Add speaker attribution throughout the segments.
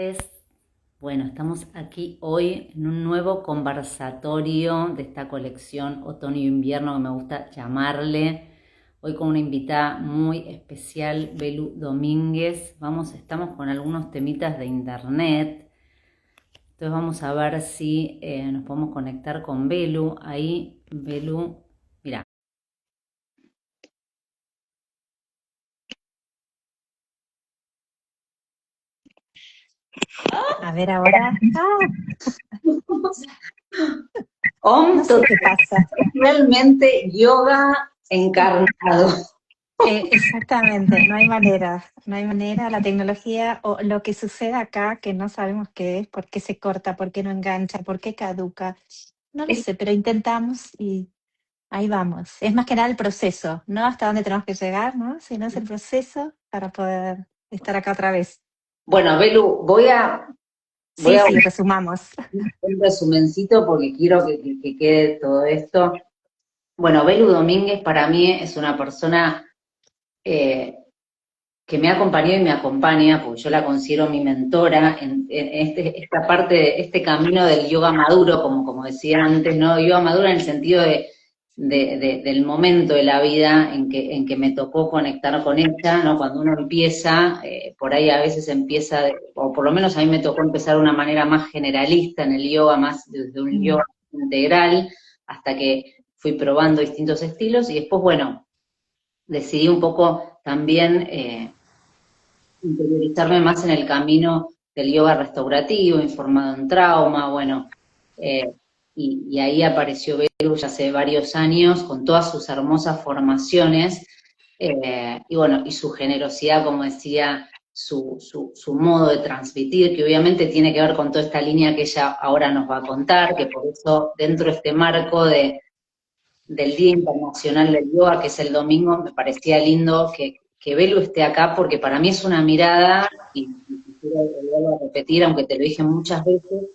Speaker 1: Es- Bueno, estamos aquí hoy en un nuevo conversatorio de esta colección Otoño e Invierno que me gusta llamarle. Hoy con una invitada muy especial, Belu Domínguez. Estamos con algunos temitas de internet. Entonces vamos a ver si nos podemos conectar con Belu. Ahí, Belu, mira.
Speaker 2: A ver ahora. No
Speaker 1: Om
Speaker 2: sé qué pasa.
Speaker 1: totalmente yoga encarnado.
Speaker 2: Exactamente, no hay manera, la tecnología o lo que sucede acá que no sabemos qué es, por qué se corta, por qué no engancha, por qué caduca. No lo sé, pero intentamos y ahí vamos. Es más que nada el proceso, no hasta dónde tenemos que llegar, ¿no? Sino es el proceso para poder estar acá otra vez.
Speaker 1: Bueno, Belu, voy
Speaker 2: Sí,
Speaker 1: a
Speaker 2: sí, resumamos.
Speaker 1: un resumencito porque quiero que quede todo esto. Bueno, Belu Domínguez para mí es una persona eh, que me ha acompañado y me acompaña, porque yo la considero mi mentora en esta parte, este camino del yoga maduro, como decía antes, ¿no? Yoga maduro en el sentido del momento de la vida en que me tocó conectar con ella, ¿no? Cuando uno empieza, por ahí a veces empieza, o por lo menos a mí me tocó empezar de una manera más generalista en el yoga, más desde un
Speaker 2: Mm,
Speaker 1: yoga integral, hasta que fui probando distintos estilos y después, bueno, decidí un poco también interiorizarme más en el camino del yoga restaurativo, informado en trauma, bueno, eh, y ahí apareció Belu ya hace varios años con todas sus hermosas formaciones, y bueno, y su generosidad, como decía, su modo de transmitir, que obviamente tiene que ver con toda esta línea que ella ahora nos va a contar, que por eso dentro de este marco del Día Internacional del Yoga, que es el domingo, me parecía lindo que Belu esté acá, porque para mí es una mirada, y quiero volverlo a repetir, aunque te lo dije muchas veces,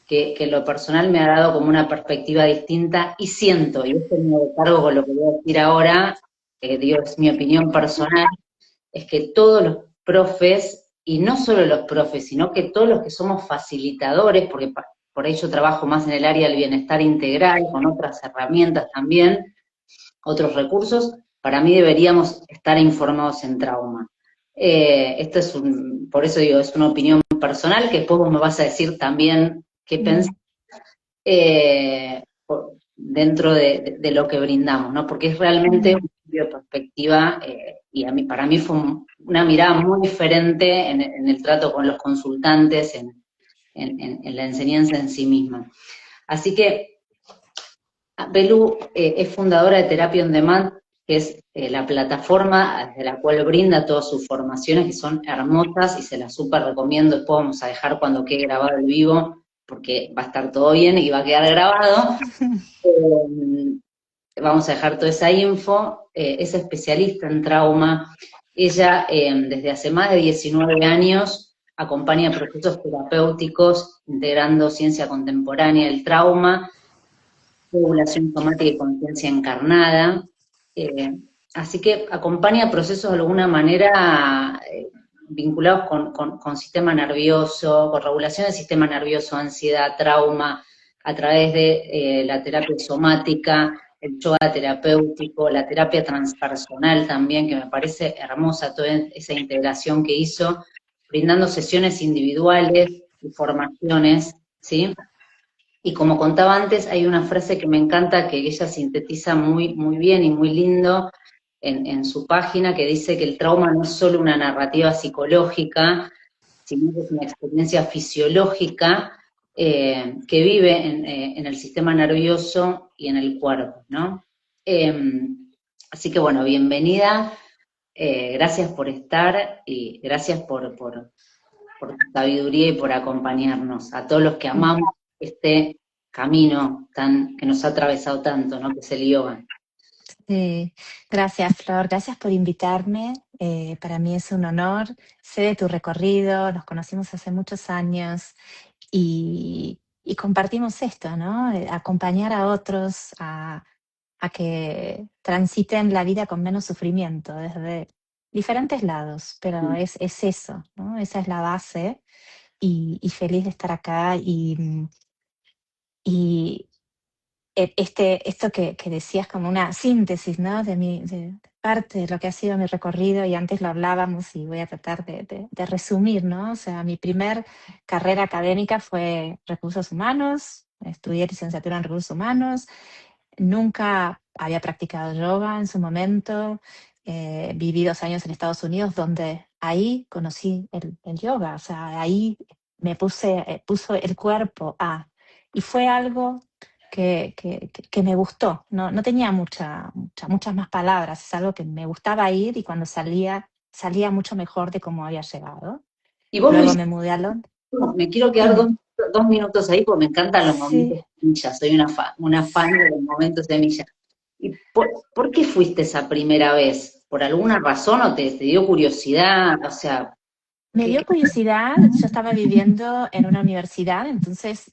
Speaker 1: que lo personal me ha dado como una perspectiva distinta, y siento, y esto me hago cargo con lo que voy a decir ahora, que digo, es mi opinión personal, es que todos los profes, y no solo los profes, sino que todos los que somos facilitadores, porque por ahí yo trabajo más en el área del bienestar integral, con otras herramientas también, otros recursos, para mí deberíamos estar informados en trauma. Esto es por eso digo, es una opinión personal, que después vos me vas a decir también qué pensás
Speaker 2: mm,
Speaker 1: dentro de lo que brindamos, ¿no? Porque es realmente
Speaker 2: mm.
Speaker 1: un cambio de perspectiva, y para mí fue una mirada muy diferente en el trato con los consultantes, en la enseñanza en sí misma. Así que Belu es fundadora de Terapia on Demand, que es la plataforma desde la cual brinda todas sus formaciones, que son hermosas y se las súper recomiendo. Después vamos a dejar cuando quede grabado el vivo, porque va a estar todo bien y va a quedar grabado. Vamos a dejar toda esa info. Es especialista en trauma. Ella, desde hace más de 19 años, acompaña procesos terapéuticos integrando ciencia contemporánea del trauma, regulación somática y conciencia encarnada. Eh, Así que acompaña procesos de alguna manera vinculados con sistema nervioso, con regulación del sistema nervioso, ansiedad, trauma, a través de la terapia somática, el yoga terapéutico, la terapia transpersonal también, que me parece hermosa toda esa integración que hizo, brindando sesiones individuales y formaciones, ¿sí? Y como contaba antes, hay una frase que me encanta, que ella sintetiza muy, muy bien y muy lindo en su página, que dice que el trauma no es solo una narrativa psicológica, sino que es una experiencia fisiológica que vive en el sistema nervioso y en el cuerpo, ¿no? Eh, Así que bueno, bienvenida, gracias por estar y gracias por tu sabiduría y por acompañarnos, a todos los que amamos este camino que nos ha atravesado tanto, ¿no? Que es el yoga.
Speaker 2: Sí, gracias Flor, gracias por invitarme. Para mí es un honor. Sé de tu recorrido, nos conocimos hace muchos años y compartimos esto, ¿no? Acompañar a otros a que transiten la vida con menos sufrimiento desde diferentes lados, pero es eso, ¿no? Esa es la base y feliz de estar acá. Y esto que decías como una síntesis, ¿no? De parte de lo que ha sido mi recorrido, y antes lo hablábamos y voy a tratar de resumir, ¿no? O sea, mi primer carrera académica fue recursos humanos, estudié licenciatura en recursos humanos, nunca había practicado yoga en su momento, viví 2 años en Estados Unidos donde ahí conocí el yoga, o sea, ahí puso el cuerpo a, y fue algo que me gustó. No tenía muchas más palabras, es algo que me gustaba ir y cuando salía mucho mejor de cómo había llegado.
Speaker 1: Y vos lo
Speaker 2: Luego
Speaker 1: hiciste,
Speaker 2: me mudé a Londres.
Speaker 1: me quiero quedar
Speaker 2: Dime.
Speaker 1: 2 minutos ahí porque me encantan los
Speaker 2: Sí,
Speaker 1: momentos de milla, soy una fan de los momentos de milla. ¿Y por qué fuiste esa primera vez? ¿Por alguna razón o te dio curiosidad? O sea,
Speaker 2: me
Speaker 1: ¿qué?
Speaker 2: dio curiosidad. Yo estaba viviendo en una universidad, entonces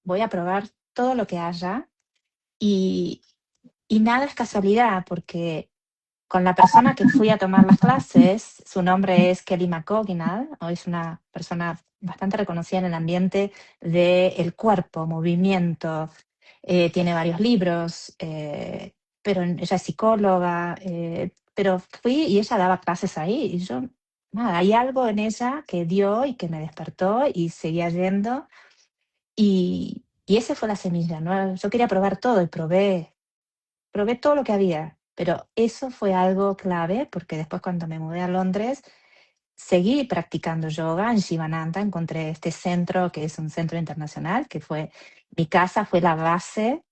Speaker 2: voy a probar todo lo que haya y, y nada es casualidad porque con la persona que fui a tomar las clases, su nombre es Kelly McCoginal, o es una persona bastante reconocida en el ambiente del cuerpo, movimiento, tiene varios libros, pero ella es psicóloga, pero fui y ella daba clases ahí y yo, nada, hay algo en ella que dio y que me despertó y seguía yendo y esa fue la semilla, ¿no? Yo quería probar todo y probé todo lo que había, pero eso fue algo clave porque después cuando me mudé a Londres seguí practicando yoga en Shivananda, encontré este centro que es un centro internacional, que fue mi casa, fue la base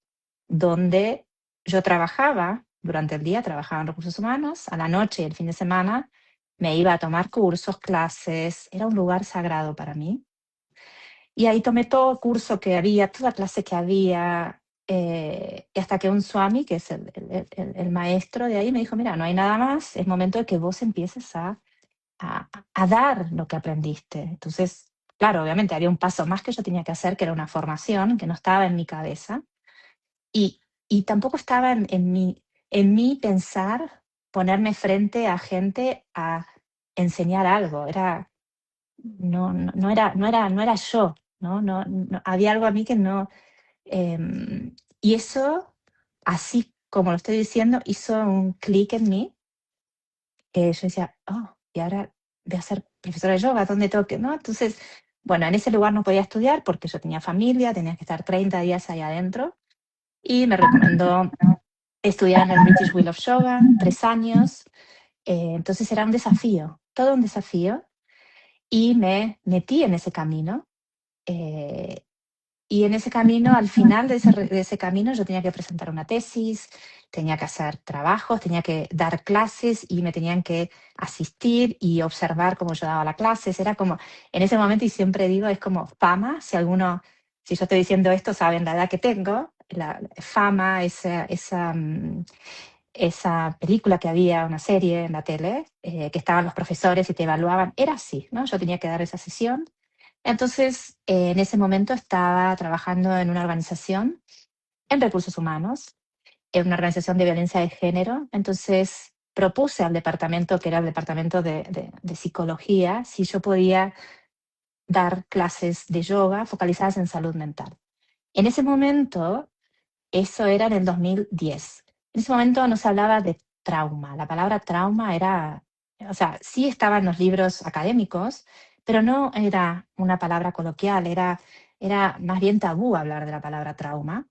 Speaker 2: donde yo trabajaba durante el día, trabajaba en recursos humanos, a la noche y el fin de semana me iba a tomar cursos, clases, era un lugar sagrado para mí. Y ahí tomé todo curso que había, toda clase que había, y hasta que un swami, que es el maestro de ahí, me dijo, mira, no hay nada más, es momento de que vos empieces a dar lo que aprendiste. Entonces, claro, obviamente había un paso más que yo tenía que hacer, que era una formación, que no estaba en mi cabeza, y, y tampoco estaba en mi pensar ponerme frente a gente a enseñar algo, no era yo, había algo a mí que no. Y eso, así como lo estoy diciendo, hizo un clic en mí, que yo decía, oh, y ahora voy a ser profesora de yoga, ¿dónde tengo que? ¿No? Entonces, bueno, en ese lugar no podía estudiar porque yo tenía familia, tenía que estar 30 días ahí adentro, y me recomendó estudiar en el British Wheel of Yoga, 3 años. Entonces era un desafío, todo un desafío, y me metí en ese camino. eh, Y en ese camino, al final de ese camino, yo tenía que presentar una tesis, tenía que hacer trabajos, tenía que dar clases y me tenían que asistir y observar cómo yo daba las clases. Era como, en ese momento, y siempre digo, es como Fama. Si yo estoy diciendo esto, saben la edad que tengo. La Fama, esa película que había, una serie en la tele, que estaban los profesores y te evaluaban, era así, ¿no? Yo tenía que dar esa sesión. Entonces, en ese momento estaba trabajando en una organización en recursos humanos, en una organización de violencia de género. Entonces, propuse al departamento, que era el departamento de psicología, si yo podía dar clases de yoga focalizadas en salud mental. En ese momento, eso era en el 2010. En ese momento no se hablaba de trauma. La palabra trauma era, o sea, sí estaba en los libros académicos, pero no era una palabra coloquial, era más bien tabú hablar de la palabra trauma.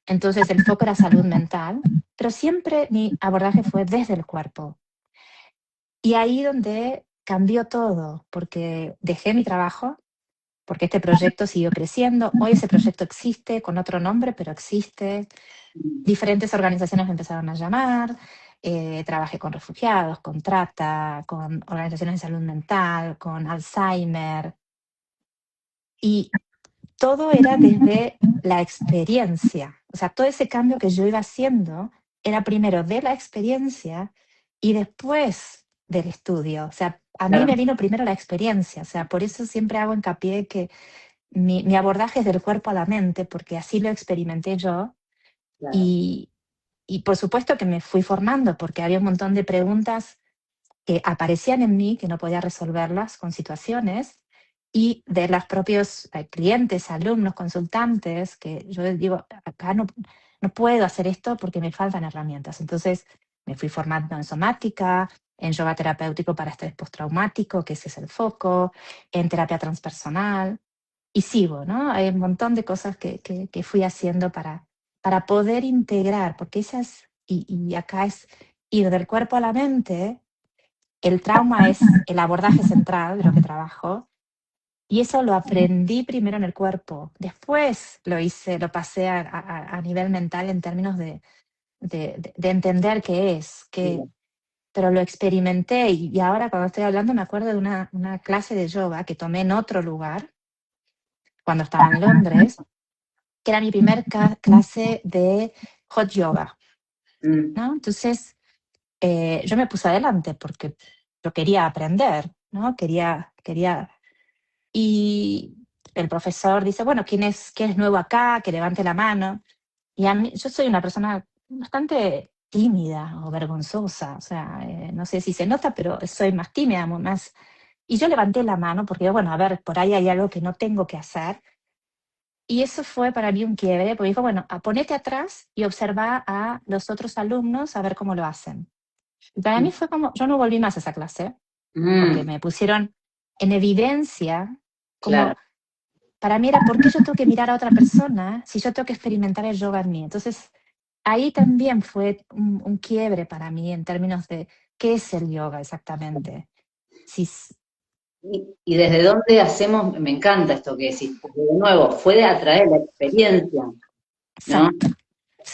Speaker 2: Entonces el foco era salud mental, pero siempre mi abordaje fue desde el cuerpo. Y ahí donde cambió todo, porque dejé mi trabajo, porque este proyecto siguió creciendo. Hoy ese proyecto existe con otro nombre, pero existe. Diferentes organizaciones me empezaron a llamar, trabajé con refugiados, con trata, con organizaciones de salud mental, con Alzheimer, y todo era desde la experiencia. O sea, todo ese cambio que yo iba haciendo era primero de la experiencia y después del estudio. O sea, a mí
Speaker 1: Claro,
Speaker 2: me vino primero la experiencia. O sea, por eso siempre hago hincapié que mi abordaje es del cuerpo a la mente, porque así lo experimenté yo.
Speaker 1: claro.
Speaker 2: Y, y por supuesto que me fui formando porque había un montón de preguntas que aparecían en mí que no podía resolverlas con situaciones. y de los propios clientes, alumnos, consultantes, que yo digo, acá no puedo hacer esto porque me faltan herramientas. Entonces me fui formando en somática, en yoga terapéutico para estrés postraumático, que ese es el foco, en terapia transpersonal, y sigo, ¿no? Hay un montón de cosas que fui haciendo para poder integrar, porque y acá es ir del cuerpo a la mente. El trauma es el abordaje central de lo que trabajo, y eso lo aprendí primero en el cuerpo. Después lo pasé a nivel mental en términos de entender qué es, pero lo experimenté y ahora cuando estoy hablando me acuerdo de una clase de yoga que tomé en otro lugar, cuando estaba en Londres, que era mi primer clase de hot yoga,
Speaker 1: Mm,
Speaker 2: ¿no? Entonces yo me puse adelante porque yo quería aprender, ¿no? Y el profesor dice, bueno, quién es nuevo acá? Que levante la mano. Y a mí, yo soy una persona bastante tímida o vergonzosa, o sea, no sé si se nota, pero soy más tímida, más. Y yo levanté la mano porque, bueno, a ver, por ahí hay algo que no tengo que hacer. Y eso fue para mí un quiebre, porque dijo, bueno, ponete atrás y observa a los otros alumnos a ver cómo lo hacen. Y para mí fue como, yo no volví más a esa clase, porque
Speaker 1: mm,
Speaker 2: me pusieron en evidencia como
Speaker 1: claro.
Speaker 2: para mí era, ¿por qué yo tengo que mirar a otra persona si yo tengo que experimentar el yoga en mí? Entonces, ahí también fue un quiebre para mí en términos de qué es el yoga exactamente. Si,
Speaker 1: Y desde dónde hacemos, me encanta esto que decís, porque de nuevo, fue de atraer la experiencia, ¿no?
Speaker 2: exacto,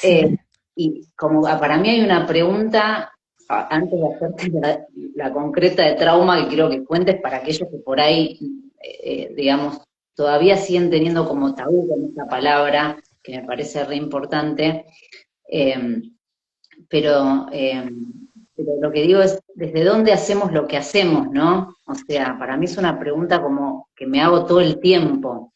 Speaker 1: Eh,
Speaker 2: sí.
Speaker 1: y como para mí hay una pregunta, antes de hacerte la concreta de trauma, que quiero que cuentes para aquellos que por ahí, digamos, todavía siguen teniendo como tabú con esta palabra, que me parece re importante, eh, pero, eh, pero lo que digo es, ¿desde dónde hacemos lo que hacemos, no? O sea, para mí es una pregunta como que me hago todo el tiempo.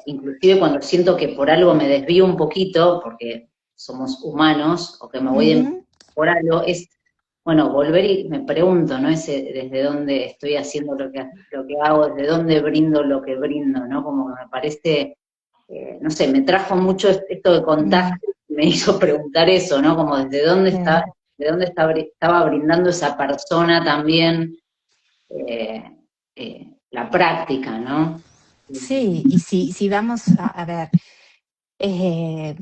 Speaker 1: Inclusive cuando siento que por algo me desvío un poquito, porque somos humanos, o que me voy de
Speaker 2: Ujú.
Speaker 1: por algo, es, bueno, volver y me pregunto, ¿no? Ese, desde dónde estoy haciendo lo que hago, desde dónde brindo lo que brindo, ¿no? Como que me parece, no sé, me trajo mucho esto de contacto,
Speaker 2: Mm,
Speaker 1: me hizo preguntar eso, ¿no? Como
Speaker 2: sí.
Speaker 1: de dónde estaba brindando esa persona también la práctica, ¿no?
Speaker 2: Sí, y si vamos a ver, eh,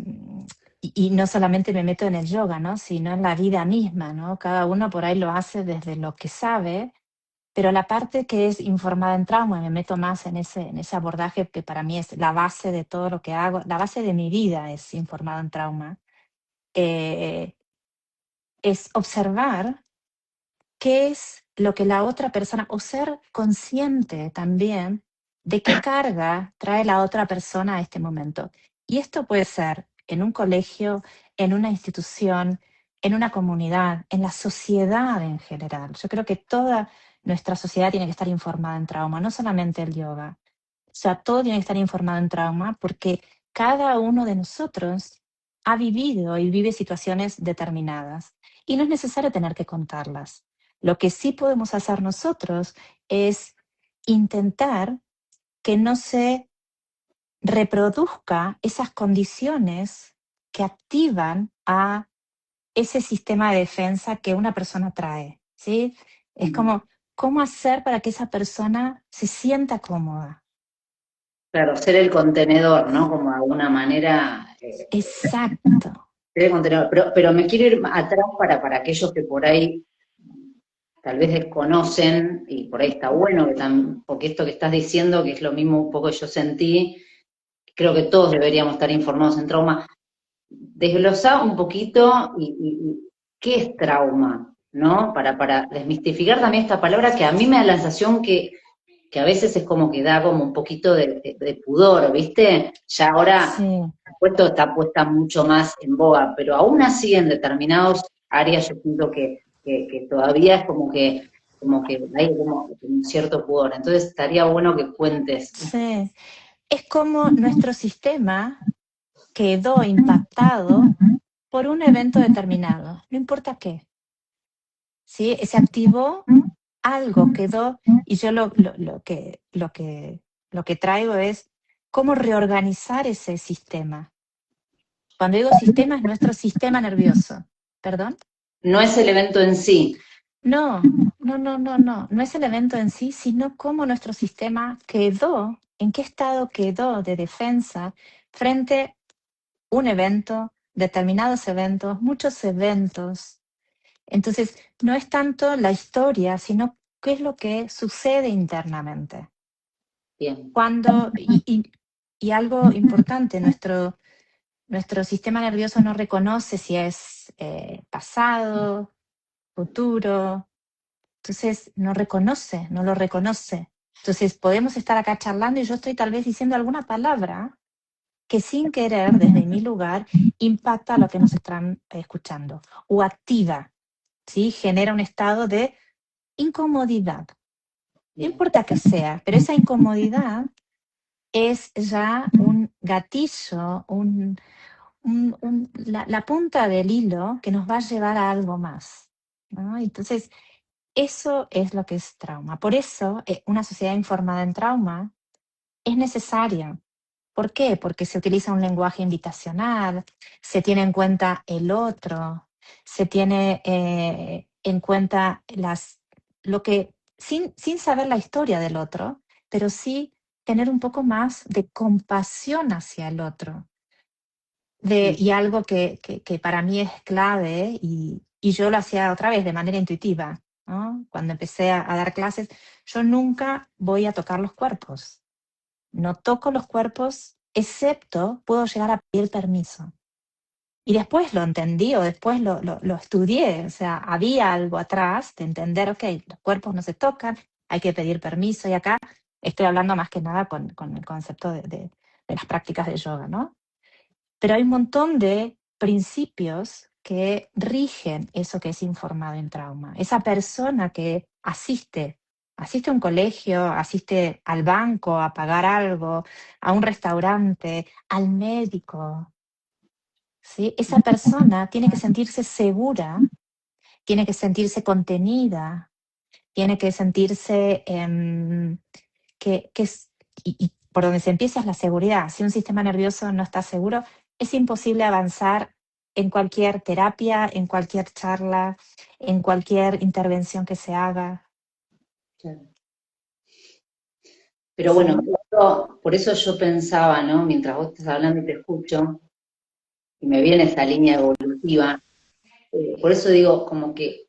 Speaker 2: y no solamente me meto en el yoga, ¿no? Sino en la vida misma, ¿no? Cada uno por ahí lo hace desde lo que sabe. Pero la parte que es informada en trauma, me meto más en ese abordaje que para mí es la base de todo lo que hago, la base de mi vida es informada en trauma, eh, es observar qué es lo que la otra persona, o ser consciente también de qué carga trae la otra persona a este momento. Y esto puede ser en un colegio, en una institución, en una comunidad, en la sociedad en general. Yo creo que toda nuestra sociedad tiene que estar informada en trauma, no solamente el yoga. O sea, todo tiene que estar informado en trauma porque cada uno de nosotros ha vivido y vive situaciones determinadas. Y no es necesario tener que contarlas. Lo que sí podemos hacer nosotros es intentar que no se reproduzca esas condiciones que activan a ese sistema de defensa que una persona trae, ¿sí? Es como, ¿cómo hacer para que esa persona se sienta cómoda?
Speaker 1: Claro, ser el contenedor, ¿no? Como de alguna manera,
Speaker 2: Exacto.
Speaker 1: ser el contenedor. Pero me quiero ir atrás para aquellos que por ahí tal vez desconocen, y por ahí está bueno, porque esto que estás diciendo, que es lo mismo un poco que yo sentí, creo que todos deberíamos estar informados en trauma. Desglosá un poquito y qué es trauma, ¿no? Para desmistificar también esta palabra que a mí me da la sensación que a veces es como que da como un poquito de pudor, ¿viste? Ya ahora,
Speaker 2: Sí.
Speaker 1: por supuesto, está puesta mucho más en boga, pero aún así en determinadas áreas yo siento que todavía es como que hay como un cierto pudor. Entonces estaría bueno que cuentes.
Speaker 2: Sí. Es como nuestro sistema quedó impactado por un evento determinado, no importa qué. ¿Sí? Se activó algo quedó, y yo lo que traigo es cómo reorganizar ese sistema. Cuando digo sistema, es nuestro sistema nervioso. ¿Perdón?
Speaker 1: No es el evento en sí.
Speaker 2: No, no, no, no, no. No es el evento en sí, sino cómo nuestro sistema quedó, en qué estado quedó de defensa frente a un evento, determinados eventos, muchos eventos. Entonces, no es tanto la historia, sino qué es lo que sucede internamente.
Speaker 1: Bien.
Speaker 2: Y algo importante, nuestro sistema nervioso no reconoce si es pasado, futuro, entonces no reconoce, no lo reconoce. Entonces podemos estar acá charlando y yo estoy tal vez diciendo alguna palabra que sin querer, desde mi lugar, impacta a lo que nos están escuchando o activa, ¿sí? Genera un estado de incomodidad. No
Speaker 1: Bien.
Speaker 2: importa que sea, pero esa incomodidad es ya un gatillo, la punta del hilo que nos va a llevar a algo más, ¿no? Entonces, eso es lo que es trauma. Por eso, una sociedad informada en trauma es necesaria. ¿Por qué? Porque se utiliza un lenguaje invitacional, se tiene en cuenta el otro, se tiene en cuenta sin saber la historia del otro, pero sí tener un poco más de compasión hacia el otro. Y algo que para mí es clave, y yo lo hacía otra vez de manera intuitiva, ¿no? Cuando empecé a dar clases, yo nunca voy a tocar los cuerpos. No toco los cuerpos, excepto puedo llegar a pedir permiso. Y después lo entendí o después lo estudié. O sea, había algo atrás de entender, ok, los cuerpos no se tocan, hay que pedir permiso. Y acá estoy hablando más que nada con el concepto de las prácticas de yoga, ¿no? Pero hay un montón de principios que rigen eso que es informado en trauma. Esa persona que asiste a un colegio, asiste al banco a pagar algo, a un restaurante, al médico, ¿sí? Esa persona tiene que sentirse segura, tiene que sentirse contenida, tiene que sentirse que es, y por donde se empieza es la seguridad. Si un sistema nervioso no está seguro, es imposible avanzar en cualquier terapia, en cualquier charla, en cualquier intervención que se haga.
Speaker 1: Claro. Pero bueno,
Speaker 2: ¿Sí?
Speaker 1: por eso yo pensaba, ¿no? Mientras vos estás hablando y te escucho, y me viene esa línea evolutiva, por eso digo, como que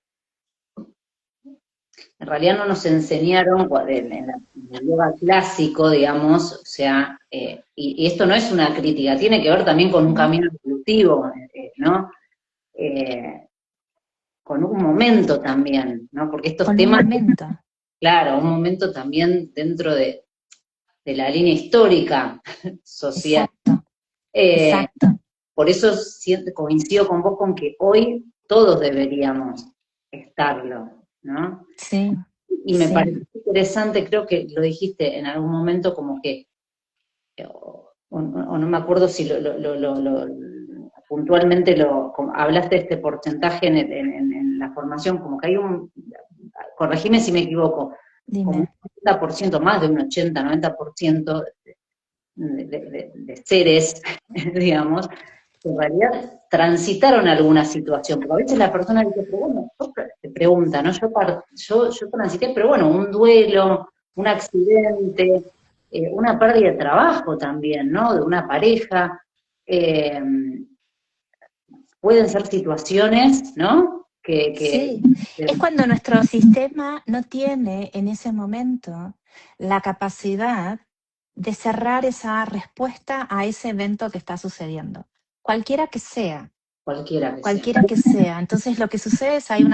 Speaker 1: en realidad no nos enseñaron en el yoga clásico, digamos, o sea, y esto no es una crítica, tiene que ver también con un
Speaker 2: Mm.
Speaker 1: camino evolutivo, ¿no? Eh, con un momento también, ¿no? Porque estos
Speaker 2: Con un
Speaker 1: temas,
Speaker 2: momento.
Speaker 1: claro, un momento también dentro de la línea histórica social.
Speaker 2: Exacto,
Speaker 1: Eh,
Speaker 2: exacto.
Speaker 1: por eso coincido con vos con que hoy todos deberíamos estarlo, ¿no?
Speaker 2: Sí,
Speaker 1: Y me
Speaker 2: sí.
Speaker 1: parece interesante, creo que lo dijiste en algún momento como que, o no me acuerdo si puntualmente hablaste de este porcentaje en la formación, como que hay corregime si me equivoco, como un
Speaker 2: Dime.
Speaker 1: 80% más de un 80-90% de seres, digamos, que en realidad transitaron alguna situación, porque a veces la persona dice, pero bueno, te pregunta, ¿no? Yo transité, pero bueno, un duelo, un accidente, una pérdida de trabajo también, ¿no? De una pareja, eh, pueden ser situaciones, ¿no?
Speaker 2: Sí, es cuando nuestro sistema no tiene en ese momento la capacidad de cerrar esa respuesta a ese evento que está sucediendo, cualquiera que sea,
Speaker 1: cualquiera que sea.
Speaker 2: cualquiera que sea. Entonces lo que sucede es hay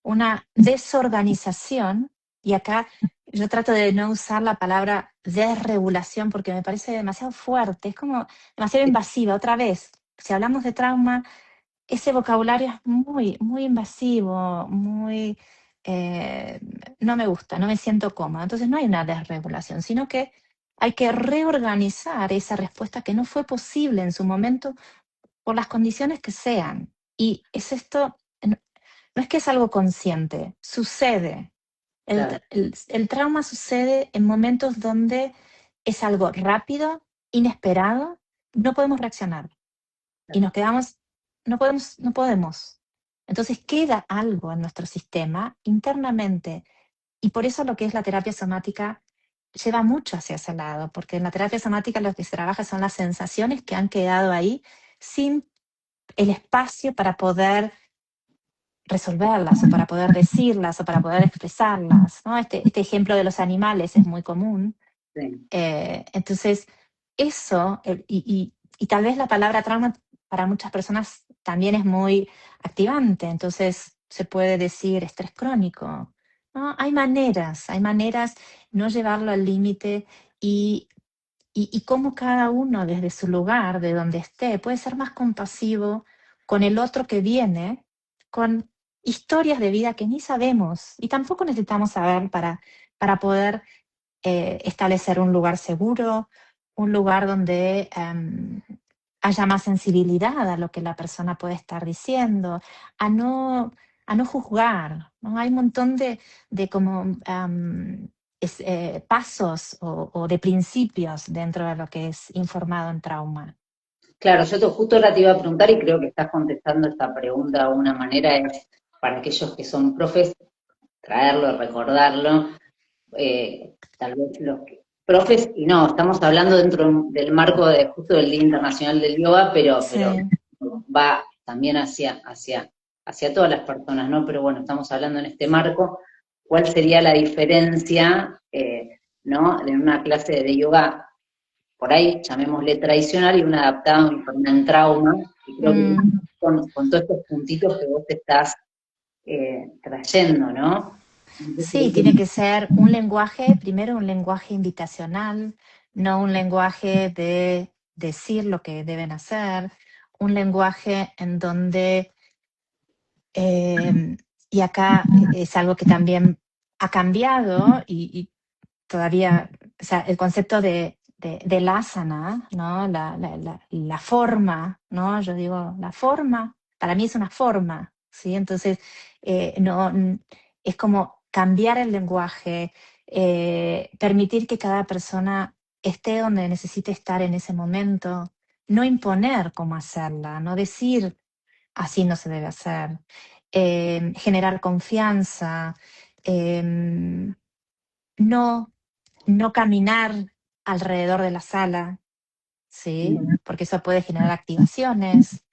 Speaker 2: una desorganización, y acá yo trato de no usar la palabra desregulación porque me parece demasiado fuerte, es como demasiado invasiva. Otra vez, si hablamos de trauma, ese vocabulario es muy, muy invasivo, muy... eh, no me gusta, no me siento cómoda. Entonces no hay una desregulación, sino que hay que reorganizar esa respuesta que no fue posible en su momento por las condiciones que sean. Y es esto, no es que es algo consciente, sucede.
Speaker 1: Claro,
Speaker 2: El trauma sucede en momentos donde es algo rápido, inesperado, no podemos reaccionar y
Speaker 1: claro.
Speaker 2: nos quedamos, no podemos. Entonces queda algo en nuestro sistema internamente y por eso lo que es la terapia somática lleva mucho hacia ese lado, porque en la terapia somática lo que se trabaja son las sensaciones que han quedado ahí sin el espacio para poder resolverlas o para poder decirlas o para poder expresarlas, ¿no? Este ejemplo de los animales es muy común.
Speaker 1: Sí,
Speaker 2: Entonces, eso, y tal vez la palabra trauma para muchas personas también es muy activante, entonces se puede decir estrés crónico, ¿no? Hay maneras, no llevarlo al límite y, y cómo cada uno desde su lugar, de donde esté, puede ser más compasivo con el otro que viene, con historias de vida que ni sabemos y tampoco necesitamos saber para poder establecer un lugar seguro, un lugar donde haya más sensibilidad a lo que la persona puede estar diciendo, a no, a no juzgar, ¿no? Hay un montón de como pasos o de principios dentro de lo que es informado en trauma.
Speaker 1: claro, justo ahora te iba a preguntar y creo que estás contestando esta pregunta de una manera, es para aquellos que son profes, traerlo, recordarlo, tal vez profes, y no, estamos hablando dentro del marco de justo del Día Internacional del Yoga, pero
Speaker 2: Sí.
Speaker 1: va también hacia todas las personas, ¿no? Pero bueno, estamos hablando en este marco, ¿cuál sería la diferencia, ¿no? De una clase de yoga, por ahí, llamémosle tradicional, y una adaptada en trauma, y creo que
Speaker 2: Mm.
Speaker 1: con todos estos puntitos que vos te estás trayendo, ¿no?
Speaker 2: Sí, tiene que ser un lenguaje, primero un lenguaje invitacional, no un lenguaje de decir lo que deben hacer, un lenguaje en donde, y acá es algo que también ha cambiado y todavía, o sea, el concepto del asana, ¿no? La forma, ¿no? Yo digo, la forma, para mí es una forma, ¿sí? Entonces, no, es como cambiar el lenguaje, permitir que cada persona esté donde necesite estar en ese momento, no imponer cómo hacerla, no decir así no se debe hacer, generar confianza, em, no, no caminar alrededor de la sala, ¿sí? Porque eso puede generar activaciones.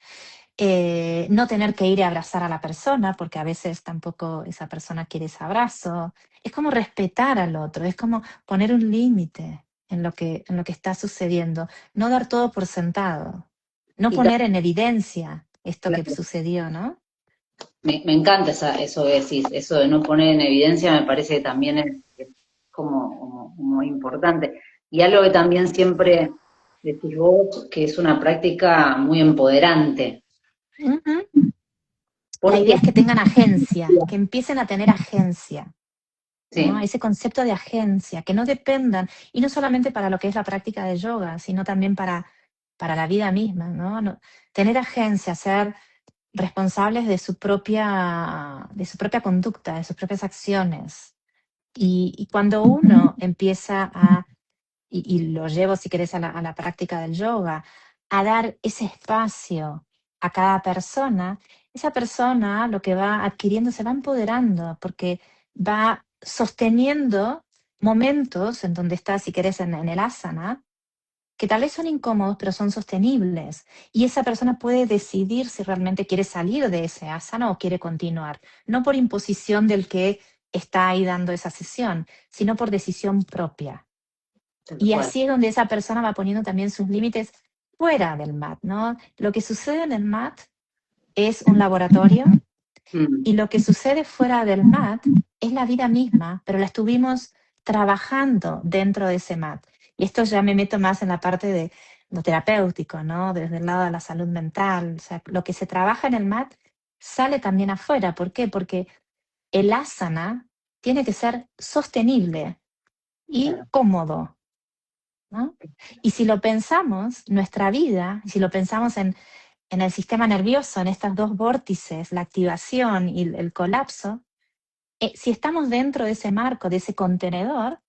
Speaker 2: No tener que ir a abrazar a la persona, porque a veces tampoco esa persona quiere ese abrazo. Es como respetar al otro, es como poner un límite en lo que está sucediendo. No dar todo por sentado. No
Speaker 1: Y
Speaker 2: poner en evidencia esto que
Speaker 1: también,
Speaker 2: sucedió, ¿no?
Speaker 1: me encanta eso que decís, eso de no poner en evidencia me parece que también es como importante. Y algo que también siempre decís vos, que es una práctica muy empoderante,
Speaker 2: Ujú. La
Speaker 1: porque
Speaker 2: idea es que tengan agencia, que empiecen a tener agencia. ¿No?
Speaker 1: sí,
Speaker 2: Ese concepto de agencia, que no dependan, y no solamente para lo que es la práctica de yoga, sino también para la vida misma, ¿no? Tener agencia, ser responsables de su propia conducta, de sus propias acciones. Y cuando uno empieza y lo llevo si querés a la práctica del yoga, a dar ese espacio a cada persona, esa persona lo que va adquiriendo se va empoderando porque va sosteniendo momentos en donde está, si querés, en el asana, que tal vez son incómodos, pero son sostenibles. Y esa persona puede decidir si realmente quiere salir de ese asana o quiere continuar, no por imposición del que está ahí dando esa sesión, sino por decisión propia.
Speaker 1: tal
Speaker 2: Y
Speaker 1: cual.
Speaker 2: así es donde esa persona va poniendo también sus límites fuera del mat, ¿no? Lo que sucede en el mat es un laboratorio y
Speaker 1: Mm,
Speaker 2: lo que sucede fuera del mat es la vida misma, pero la estuvimos trabajando dentro de ese mat. Y esto ya me meto más en la parte de lo terapéutico, ¿no? Desde el lado de la salud mental. O sea, lo que se trabaja en el mat sale también afuera. ¿Por qué? Porque el asana tiene que ser sostenible y
Speaker 1: claro,
Speaker 2: cómodo, ¿no? Y si lo pensamos, nuestra vida, si lo pensamos en el sistema nervioso, en estas dos vórtices, la activación y el colapso, si estamos dentro de ese marco, de ese contenedor,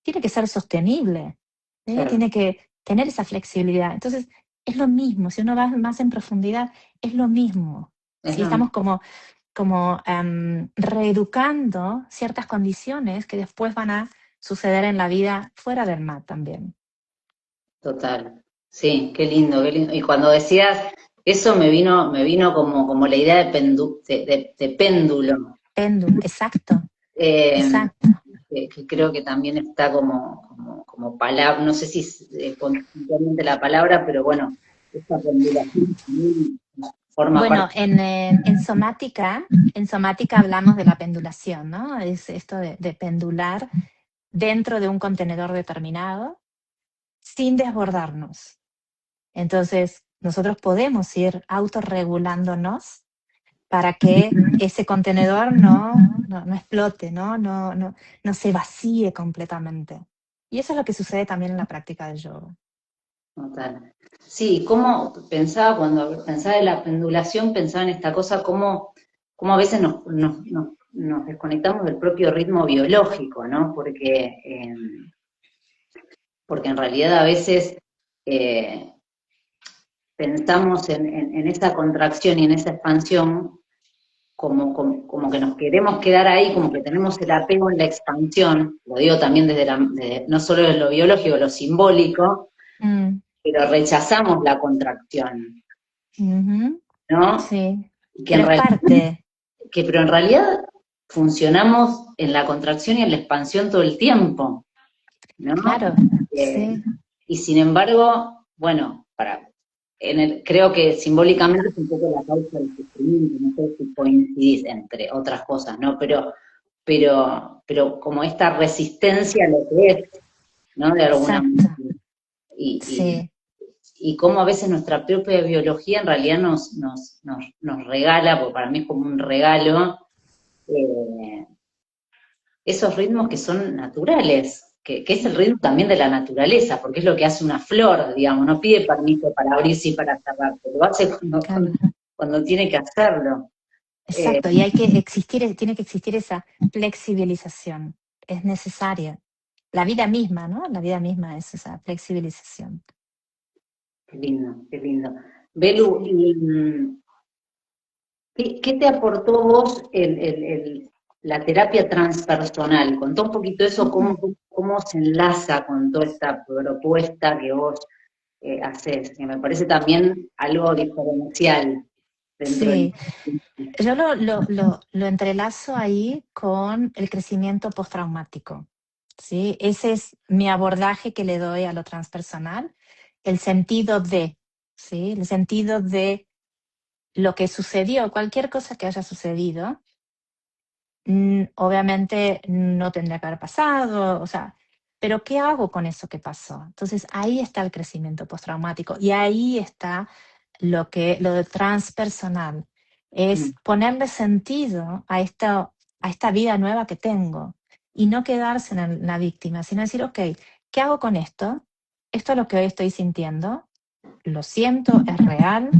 Speaker 2: tiene que ser sostenible,
Speaker 1: Claro,
Speaker 2: tiene que tener esa flexibilidad. Entonces, es lo mismo, si uno va más en profundidad, es lo mismo.
Speaker 1: es
Speaker 2: Si
Speaker 1: lo
Speaker 2: estamos
Speaker 1: mismo,
Speaker 2: como reeducando ciertas condiciones que después van a suceder en la vida fuera del mar también.
Speaker 1: total. Sí, qué lindo, qué lindo. Y cuando decías eso me vino como la idea de péndulo.
Speaker 2: Péndulo, exacto,
Speaker 1: Eh,
Speaker 2: exacto.
Speaker 1: que creo que también está como palabra, no sé si es puntualmente la palabra, pero bueno, esta pendulación también forma
Speaker 2: Bueno,
Speaker 1: parte.
Speaker 2: en somática hablamos de la pendulación, ¿no? Es esto de pendular dentro de un contenedor determinado sin desbordarnos. Entonces, nosotros podemos ir autorregulándonos para que ese contenedor no explote, no se vacíe completamente. Y eso es lo que sucede también en la práctica del yoga.
Speaker 1: Total. Sí, como pensaba cuando pensaba en la pendulación, pensaba en esta cosa, como a veces nos desconectamos del propio ritmo biológico, ¿no? Porque en realidad a veces eh, pensamos en esa contracción y en esa expansión como que nos queremos quedar ahí, como que tenemos el apego en la expansión, lo digo también no solo de lo biológico, lo simbólico,
Speaker 2: Mm,
Speaker 1: pero rechazamos la contracción,
Speaker 2: ujú,
Speaker 1: ¿no?
Speaker 2: sí,
Speaker 1: Y
Speaker 2: pero es parte,
Speaker 1: pero en realidad funcionamos en la contracción y en la expansión todo el tiempo, ¿no?
Speaker 2: claro,
Speaker 1: Eh,
Speaker 2: sí,
Speaker 1: y sin embargo, bueno, creo que simbólicamente es un poco la causa del sufrimiento, no sé si coincidís entre otras cosas, ¿no? Pero como esta resistencia a lo que es, ¿no? De alguna
Speaker 2: exacto,
Speaker 1: manera. Y,
Speaker 2: sí,
Speaker 1: y cómo a veces nuestra propia biología en realidad nos regala, porque para mí es como un regalo, eh, esos ritmos que son naturales, que es el ritmo también de la naturaleza, porque es lo que hace una flor, digamos, no pide permiso para abrirse y para cerrar, pero lo hace
Speaker 2: claro,
Speaker 1: cuando tiene que hacerlo. Eh,
Speaker 2: exacto. Y tiene que existir esa flexibilización, es necesaria. La vida misma, ¿no? La vida misma es esa flexibilización.
Speaker 1: qué lindo, qué lindo. Belu,
Speaker 2: Sí.
Speaker 1: ¿y qué te aportó vos la terapia transpersonal? Contá un poquito eso,
Speaker 2: Mm,
Speaker 1: cómo se enlaza con toda esta propuesta que vos haces, que me parece también algo diferencial dentro del...
Speaker 2: sí, yo lo entrelazo ahí con el crecimiento postraumático, ¿sí? Ese es mi abordaje que le doy a lo transpersonal, el sentido de, ¿sí? El sentido de lo que sucedió, cualquier cosa que haya sucedido, obviamente no tendría que haber pasado, o sea, pero ¿qué hago con eso que pasó? Entonces ahí está el crecimiento postraumático y ahí está lo de transpersonal, es
Speaker 1: Mm,
Speaker 2: ponerle sentido a esta vida nueva que tengo y no quedarse en la víctima, sino decir, ok, ¿qué hago con esto? Esto es lo que hoy estoy sintiendo, lo siento, es real,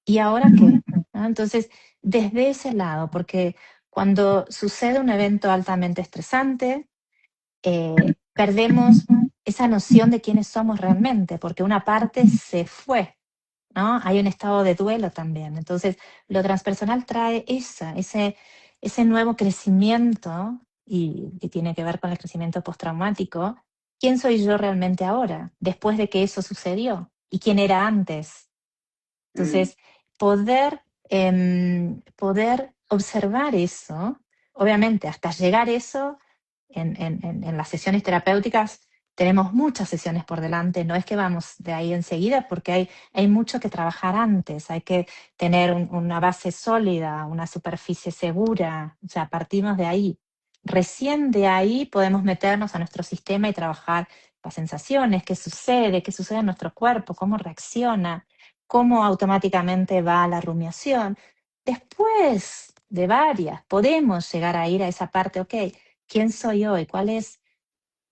Speaker 2: ¿y ahora qué? ¿No? Entonces, desde ese lado, porque cuando sucede un evento altamente estresante, perdemos esa noción de quiénes somos realmente, porque una parte se fue, ¿no? Hay un estado de duelo también. Entonces, lo transpersonal trae ese nuevo crecimiento y que tiene que ver con el crecimiento postraumático. ¿Quién soy yo realmente ahora, después de que eso sucedió? ¿Y quién era antes?
Speaker 1: mm,
Speaker 2: Entonces, poder observar eso, obviamente, hasta llegar a eso, en las sesiones terapéuticas tenemos muchas sesiones por delante, no es que vamos de ahí enseguida, porque hay mucho que trabajar antes, hay que tener una base sólida, una superficie segura, o sea, partimos de ahí. Recién de ahí podemos meternos a nuestro sistema y trabajar las sensaciones, qué sucede en nuestro cuerpo, cómo reacciona, cómo automáticamente va la rumiación. Después de varias, podemos llegar a ir a esa parte, ok, ¿quién soy hoy?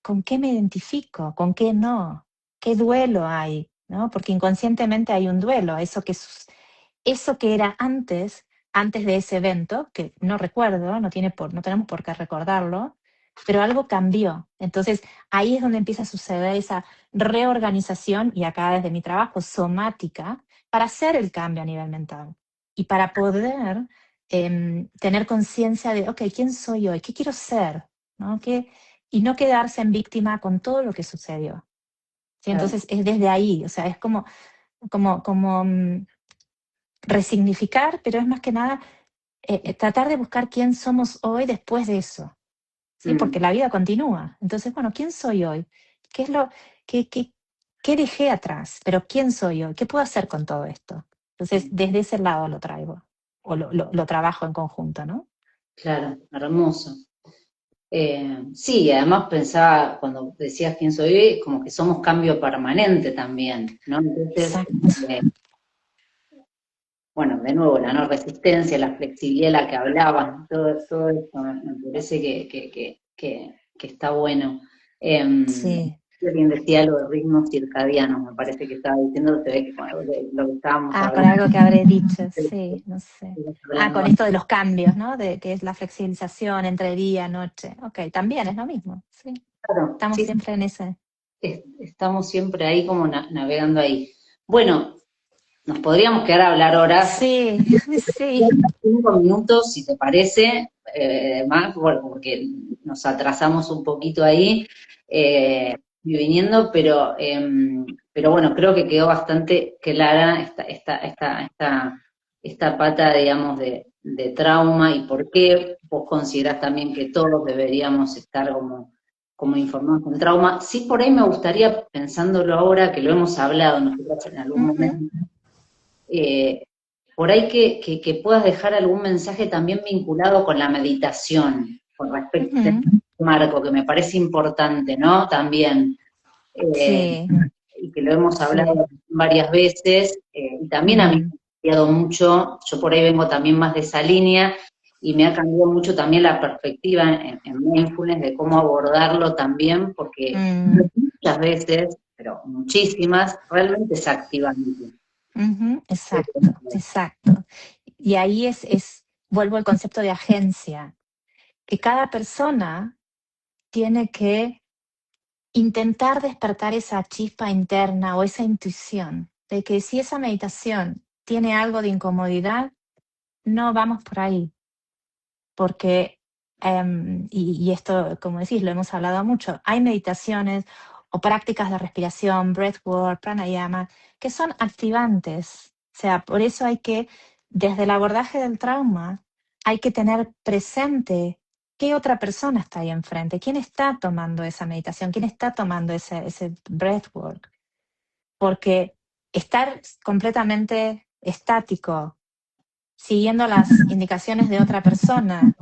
Speaker 2: ¿Con qué me identifico? ¿Con qué no? ¿Qué duelo hay? ¿No? Porque inconscientemente hay un duelo, eso que era antes antes de ese evento, que no recuerdo, no tenemos por qué recordarlo, pero algo cambió. Entonces, ahí es donde empieza a suceder esa reorganización, y acá desde mi trabajo, somática, para hacer el cambio a nivel mental y para poder tener conciencia de, ok, ¿quién soy hoy? ¿Qué quiero ser? ¿No? Y no quedarse en víctima con todo lo que sucedió. ¿Sí?
Speaker 1: Claro.
Speaker 2: Entonces, es desde ahí, o sea, es como resignificar, pero es más que nada tratar de buscar quién somos hoy después de eso, ¿sí? Porque la vida continúa. Entonces, bueno, ¿quién soy hoy? ¿Qué es qué dejé atrás? Pero ¿quién soy hoy? ¿Qué puedo hacer con todo esto? Entonces, desde ese lado lo traigo, o lo trabajo en conjunto, ¿no?
Speaker 1: Claro, hermoso. Sí, además pensaba, cuando decías quién soy hoy, como que somos cambio permanente también, ¿no? Entonces,
Speaker 2: Exacto.
Speaker 1: eh, bueno, de nuevo, la no resistencia, la flexibilidad de la que hablabas, todo esto me parece que está bueno.
Speaker 2: Sí.
Speaker 1: Alguien decía algo de ritmos circadianos, me parece que estaba diciendo, se ve que con lo que estábamos
Speaker 2: Ah, por
Speaker 1: hablando,
Speaker 2: algo que habré dicho, sí, no sé. Ah, con
Speaker 1: hablando,
Speaker 2: esto de los cambios, ¿no? De que es la flexibilización entre día, noche. Ok, también es lo mismo, sí.
Speaker 1: claro,
Speaker 2: Estamos
Speaker 1: sí,
Speaker 2: siempre en ese.
Speaker 1: estamos siempre ahí como navegando ahí. Bueno, nos podríamos quedar a hablar horas,
Speaker 2: Sí, sí.
Speaker 1: 5 minutos, si te parece, más, bueno, porque nos atrasamos un poquito ahí, y viniendo, pero bueno, creo que quedó bastante clara esta pata, digamos, de trauma y por qué vos considerás también que todos deberíamos estar como informados en trauma. Sí, por ahí me gustaría, pensándolo ahora, que lo hemos hablado nosotros en algún
Speaker 2: Ujú,
Speaker 1: momento, eh, por ahí que puedas dejar algún mensaje también vinculado con la meditación, con respecto a
Speaker 2: ujú.
Speaker 1: este marco, que me parece importante, ¿no? También, eh,
Speaker 2: Sí,
Speaker 1: y que lo hemos
Speaker 2: sí.
Speaker 1: hablado varias veces, y también a mí
Speaker 2: Ujú,
Speaker 1: me ha cambiado mucho, yo por ahí vengo también más de esa línea, y me ha cambiado mucho también la perspectiva en mindfulness de cómo abordarlo también, porque
Speaker 2: mm,
Speaker 1: muchas veces, pero muchísimas, realmente es activante.
Speaker 2: ujú. Exacto, exacto. Y ahí vuelvo al concepto de agencia, que cada persona tiene que intentar despertar esa chispa interna o esa intuición de que si esa meditación tiene algo de incomodidad, no vamos por ahí, porque, y esto, como decís, lo hemos hablado mucho, hay meditaciones o prácticas de respiración, breathwork, pranayama, que son activantes. O sea, por eso hay que, desde el abordaje del trauma, hay que tener presente qué otra persona está ahí enfrente, quién está tomando esa meditación, quién está tomando ese breathwork. Porque estar completamente estático, siguiendo las indicaciones de otra persona,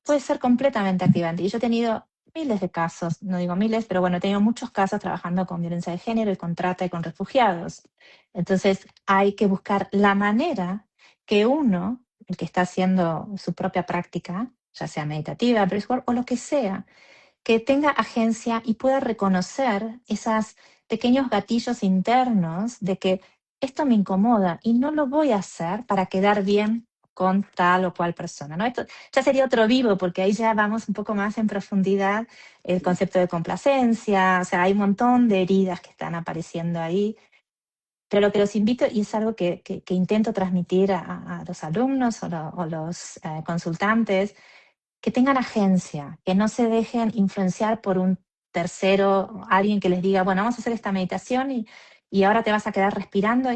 Speaker 2: puede ser completamente activante. Y yo he tenido miles de casos, no digo miles, pero bueno, he tenido muchos casos trabajando con violencia de género y con trata y con refugiados. Entonces hay que buscar la manera que uno, el que está haciendo su propia práctica, ya sea meditativa, breathwork o lo que sea, que tenga agencia y pueda reconocer esos pequeños gatillos internos de que esto me incomoda y no lo voy a hacer para quedar bien con tal o cual persona, ¿no? Esto ya sería otro vivo, porque ahí ya vamos un poco más en profundidad el concepto de complacencia, o sea, hay un montón de heridas que están apareciendo ahí, pero lo que los invito, y es algo que intento transmitir a los alumnos o los consultantes, que tengan agencia, que no se dejen influenciar por un tercero, alguien que les diga, bueno, vamos a hacer esta meditación y ahora te vas a quedar respirando.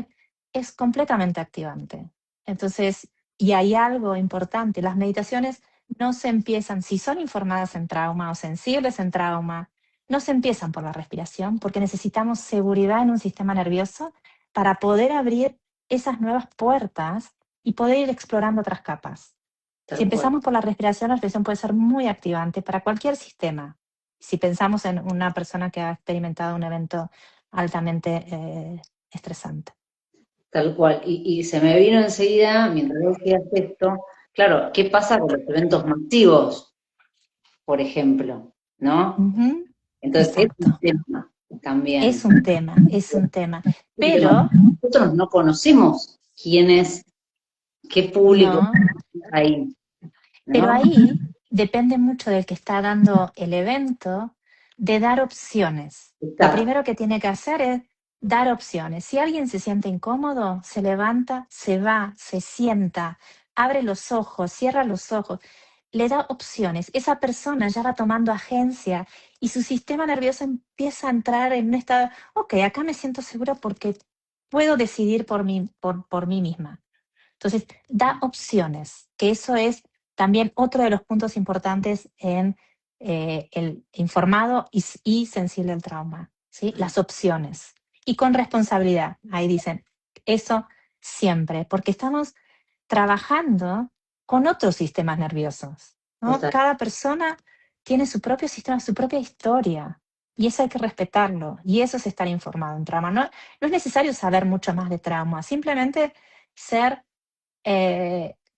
Speaker 2: Es completamente activante. Entonces, y hay algo importante, las meditaciones no se empiezan, si son informadas en trauma o sensibles en trauma, no se empiezan por la respiración, porque necesitamos seguridad en un sistema nervioso para poder abrir esas nuevas puertas y poder ir explorando otras capas. Si
Speaker 1: Tal cual.
Speaker 2: empezamos por la respiración puede ser muy activante para cualquier sistema. Si pensamos en una persona que ha experimentado un evento altamente estresante.
Speaker 1: Tal cual. Y se me vino enseguida, mientras decías esto, claro, ¿qué pasa con los eventos masivos, por ejemplo? ¿No?
Speaker 2: Ujú.
Speaker 1: Entonces, es un
Speaker 2: Exacto.
Speaker 1: tema también.
Speaker 2: Es un tema, es un tema.
Speaker 1: Es un tema.
Speaker 2: Pero,
Speaker 1: Nosotros no conocemos qué público
Speaker 2: No,
Speaker 1: hay,
Speaker 2: pero
Speaker 1: ¿no?
Speaker 2: ahí depende mucho del que está dando el evento de dar opciones. Lo
Speaker 1: Exacto,
Speaker 2: primero que tiene que hacer es dar opciones. Si alguien se siente incómodo, se levanta, se va, se sienta, abre los ojos, cierra los ojos, le da opciones. Esa persona ya va tomando agencia y su sistema nervioso empieza a entrar en un estado, ok, acá me siento segura porque puedo decidir por mí misma. Entonces, da opciones, que eso es también otro de los puntos importantes en el informado y sensible al trauma, ¿sí? Las opciones. Y con responsabilidad, ahí dicen, eso siempre, porque estamos trabajando con otros sistemas nerviosos, ¿no?
Speaker 1: total,
Speaker 2: Cada persona tiene su propio sistema, su propia historia, y eso hay que respetarlo, y eso es estar informado en trauma. No, no es necesario saber mucho más de trauma, simplemente ser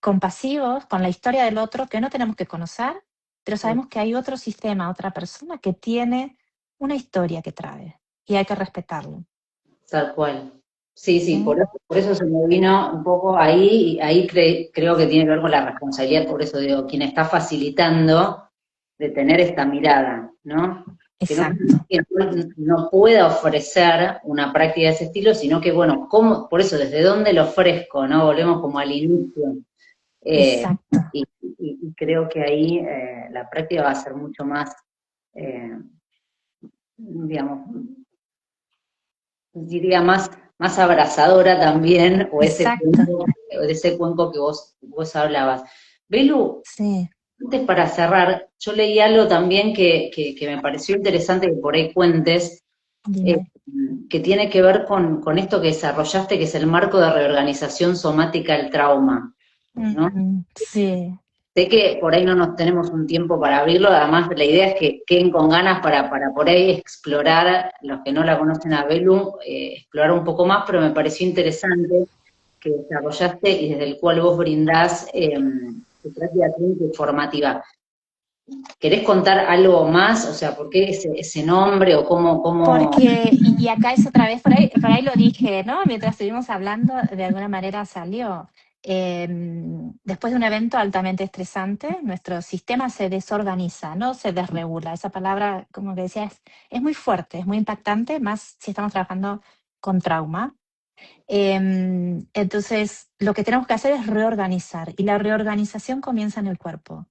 Speaker 2: compasivos con la historia del otro que no tenemos que conocer, pero sabemos que hay otro sistema, otra persona que tiene una historia que trae y hay que respetarlo.
Speaker 1: tal cual. Sí, sí,
Speaker 2: ¿Sí?
Speaker 1: por eso se me vino un poco ahí, y ahí creo que tiene que ver con la responsabilidad, por eso digo, quien está facilitando de tener esta mirada, ¿no?
Speaker 2: Exacto,
Speaker 1: Que no pueda ofrecer una práctica de ese estilo, sino que, bueno, ¿cómo? Por eso, ¿desde dónde lo ofrezco, no? Volvemos como al inicio. Eh,
Speaker 2: exacto,
Speaker 1: y creo que ahí la práctica va a ser mucho más, eh, digamos, diría más abrazadora también,
Speaker 2: exacto.
Speaker 1: o ese cuenco que vos hablabas. Belu,
Speaker 2: Sí,
Speaker 1: antes para cerrar, yo leí algo también que me pareció interesante que por ahí cuentes, eh,
Speaker 2: dime.
Speaker 1: que tiene que ver con esto que desarrollaste, que es el marco de reorganización somática del trauma, ¿no?
Speaker 2: Sí,
Speaker 1: Sé que por ahí no nos tenemos un tiempo para abrirlo, además la idea es que queden con ganas para por ahí explorar, los que no la conocen a Belu, explorar un poco más, pero me pareció interesante que desarrollaste y desde el cual vos brindás tu práctica clínica y formativa. ¿Querés contar algo más? O sea, ¿por qué ese nombre o cómo?
Speaker 2: porque, y acá es otra vez, por ahí lo dije, ¿no? Mientras estuvimos hablando, de alguna manera salió. Después de un evento altamente estresante, nuestro sistema se desorganiza, no se desregula. Esa palabra, como que decía, es muy fuerte, es muy impactante, más si estamos trabajando con trauma. Entonces, lo que tenemos que hacer es reorganizar, y la reorganización comienza en el cuerpo,